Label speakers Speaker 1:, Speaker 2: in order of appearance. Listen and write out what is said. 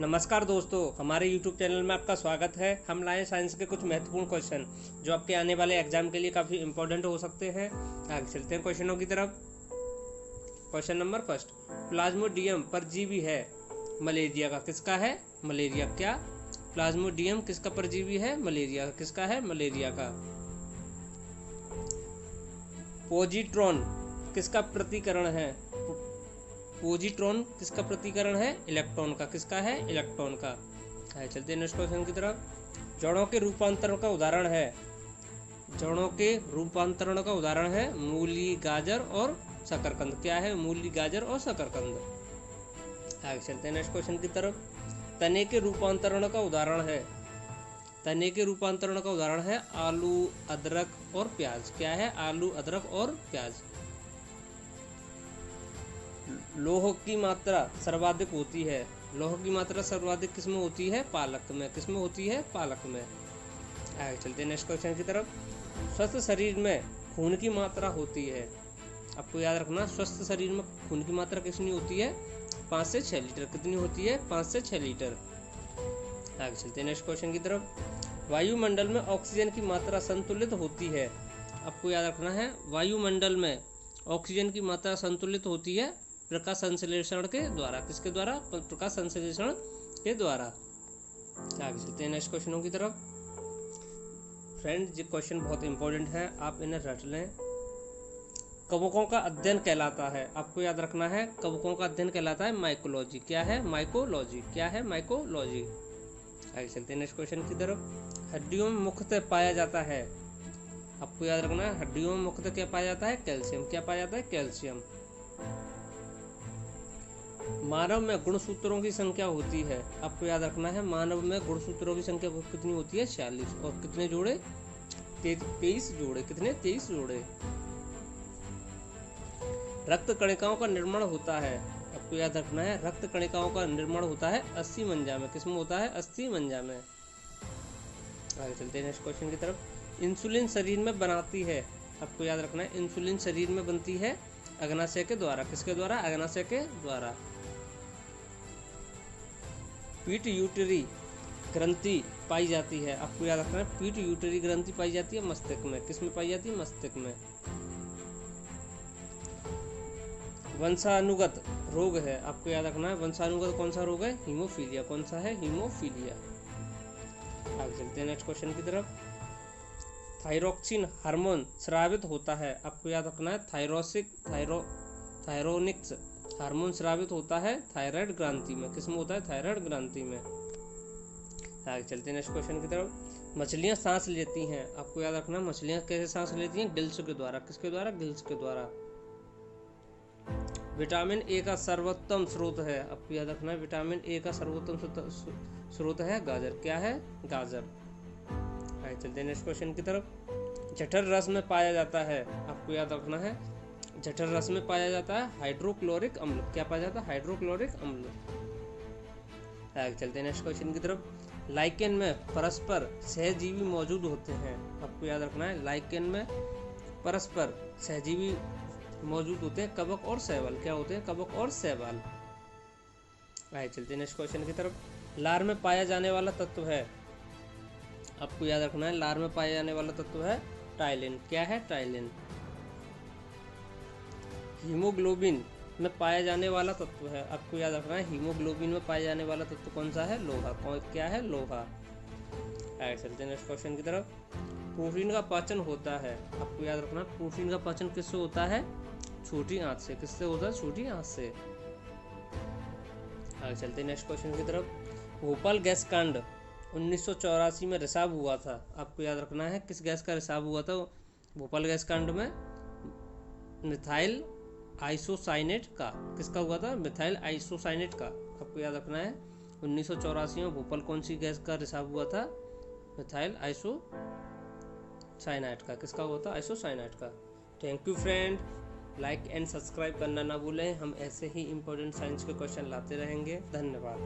Speaker 1: नमस्कार दोस्तों, हमारे YouTube चैनल में आपका स्वागत है। हम लाए साइंस के कुछ महत्वपूर्ण क्वेश्चन जो आपके आने वाले एग्जाम के लिए काफ़ी इंपॉर्टेंट हो सकते हैं। आगे चलते हैं क्वेश्चनों की तरफ। क्वेश्चन नंबर फर्स्ट, प्लाज्मोडियम परजीवी है मलेरिया का, किसका है? मलेरिया। क्या? प्लाज्मोडियम किसका परजीवी है? मलेरिया। किसका है? मलेरिया का। पोजिट्रॉन किसका प्रतिकरण है? पोजिट्रॉन किसका प्रतिकरण है? इलेक्ट्रॉन का। किसका है? इलेक्ट्रॉन का। आइए चलते हैं नेक्स्ट क्वेश्चन की तरफ। जड़ों के रूपांतरण का उदाहरण है, जड़ों के रूपांतरण का उदाहरण है मूली, गाजर और शकरकंद। क्या है? मूली, गाजर और शकरकंद। आगे चलते हैं नेक्स्ट क्वेश्चन की तरफ। तने के रूपांतरण का उदाहरण है, तने के रूपांतरण का उदाहरण है आलू, अदरक और प्याज। क्या है? आलू, अदरक और प्याज। लौह की मात्रा सर्वाधिक होती है, लौह की मात्रा सर्वाधिक किसमें होती है? पालक में। किसमें होती है? पालक में। आगे चलते हैं नेक्स्ट क्वेश्चन की तरफ। स्वस्थ शरीर में खून की मात्रा होती है, आपको याद रखना, स्वस्थ शरीर में खून की मात्रा कितनी होती है? 5 से 6 लीटर। कितनी होती है? 5 से 6 लीटर। आगे चलते हैं नेक्स्ट क्वेश्चन की तरफ। वायुमंडल में ऑक्सीजन की मात्रा संतुलित होती है, आपको याद रखना है, वायुमंडल में ऑक्सीजन की मात्रा संतुलित होती है प्रकाश संश्लेषण के द्वारा। किसके द्वारा? प्रकाश संश्लेषण के द्वारा। आगे चलते हैं नेक्स्ट क्वेश्चनों की तरफ। फ्रेंड, ये क्वेश्चन बहुत इंपॉर्टेंट है, आप इन्हें रट लें। कवकों का अध्ययन कहलाता है, आपको याद रखना है, कवकों का अध्ययन कहलाता है माइकोलॉजी। क्या है? माइकोलॉजी। क्या है? माइकोलॉजी। आगे चलते हैं नेक्स्ट क्वेश्चन की तरफ। हड्डियों में मुख्यतः पाया जाता है, आपको याद रखना है, हड्डियों में मुख्यतः क्या पाया जाता है? कैल्शियम। क्या पाया जाता है? कैल्शियम। मानव में गुणसूत्रों की संख्या होती है, आपको याद रखना है, मानव में गुणसूत्रों की संख्या कितनी होती है? 46। और कितने जोड़े? 23 जोड़े। कितने? 23 जोड़े। रक्त कणिकाओं का निर्माण होता है, आपको याद रखना है, रक्त कणिकाओं का निर्माण होता है अस्थि मज्जा में। किसमें होता है? अस्थि मज्जा में। आगे चलते हैं नेक्स्ट क्वेश्चन की तरफ। इंसुलिन शरीर में बनाती है, आपको याद रखना है, इंसुलिन शरीर में बनती है अग्नाशय के द्वारा। किसके द्वारा? अग्नाशय के द्वारा। पिट्यूटरी ग्रंथि पाई जाती है, आपको याद रखना है, पिट्यूटरी ग्रंथि पाई जाती है मस्तिष्क में। किसमें पाई जाती है? मस्तिष्क में। वंशानुगत रोग है, आपको याद रखना है, वंशानुगत कौन सा रोग है? हीमोफीलिया। कौन सा है? हीमोफीलिया। आगे चलते हैं नेक्स्ट क्वेश्चन की तरफ। थायरोक्सिन हार्मोन स्रावित होता है, आपको याद रखना है, थायरोनिक्स हार्मोन स्रावित होता है थायराइड ग्रंथि में। किसमें होता है? थायराइड ग्रंथि में। आगे चलते हैं नेक्स्ट क्वेश्चन की तरफ। मछलियां सांस लेती हैं, आपको याद रखना, मछलियां कैसे सांस लेती हैं? गिल्स के द्वारा। किसके द्वारा? गिल्स के द्वारा। विटामिन ए का सर्वोत्तम स्रोत है, आपको याद रखना है, विटामिन ए का सर्वोत्तम स्रोत है गाजर। क्या है? गाजर। आगे चलते हैं नेक्स्ट क्वेश्चन की तरफ। जठर रस में पाया जाता है, आपको याद रखना है, जठर रस में पाया जाता है हाइड्रोक्लोरिक अम्ल। क्या पाया जाता है? हाइड्रोक्लोरिक अम्ल। आगे चलते हैं नेक्स्ट क्वेश्चन की तरफ। लाइकेन में परस्पर सहजीवी मौजूद होते हैं, आपको याद रखना है, लाइकेन में परस्पर सहजीवी मौजूद होते हैं कवक और शैवाल। क्या होते हैं? कवक और शैवाल। आगे चलते हैं नेक्स्ट क्वेश्चन की तरफ। लार में पाया जाने वाला तत्व है, आपको याद रखना है, लार में पाया जाने वाला तत्व है टाइलिन। क्या है? टाइलिन। हीमोग्लोबिन में पाया जाने वाला तत्व है, आपको याद रखना है, हीमोग्लोबिन में पाया जाने वाला तत्व कौन सा है? लोहा। कौन? क्या है? लोहा। आगे चलते हैं नेक्स्ट क्वेश्चन की तरफ। प्रोटीन का पाचन होता है, आपको याद रखना, प्रोटीन का पाचन किससे होता है? छोटी आंत से। किससे होता है? छोटी आंत से। आगे चलते हैं नेक्स्ट क्वेश्चन की तरफ। भोपाल गैस कांड 1984 में रिसाव हुआ था, आपको याद रखना है, किस गैस का रिसाव हुआ था भोपाल गैस कांड में? मिथाइल आइसोसाइनेट का। किसका हुआ था? मिथाइल आइसोसाइनेट का, आपको याद रखना है, 1984 में भोपाल कौन सी गैस का रिसाव हुआ था? मिथाइल आइसोसाइनेट का। किसका हुआ था? आइसोसाइनेट का। Thank you friend, like and subscribe करना ना भूलें, हम ऐसे ही इंपॉर्टेंट साइंस के क्वेश्चन लाते रहेंगे। धन्यवाद।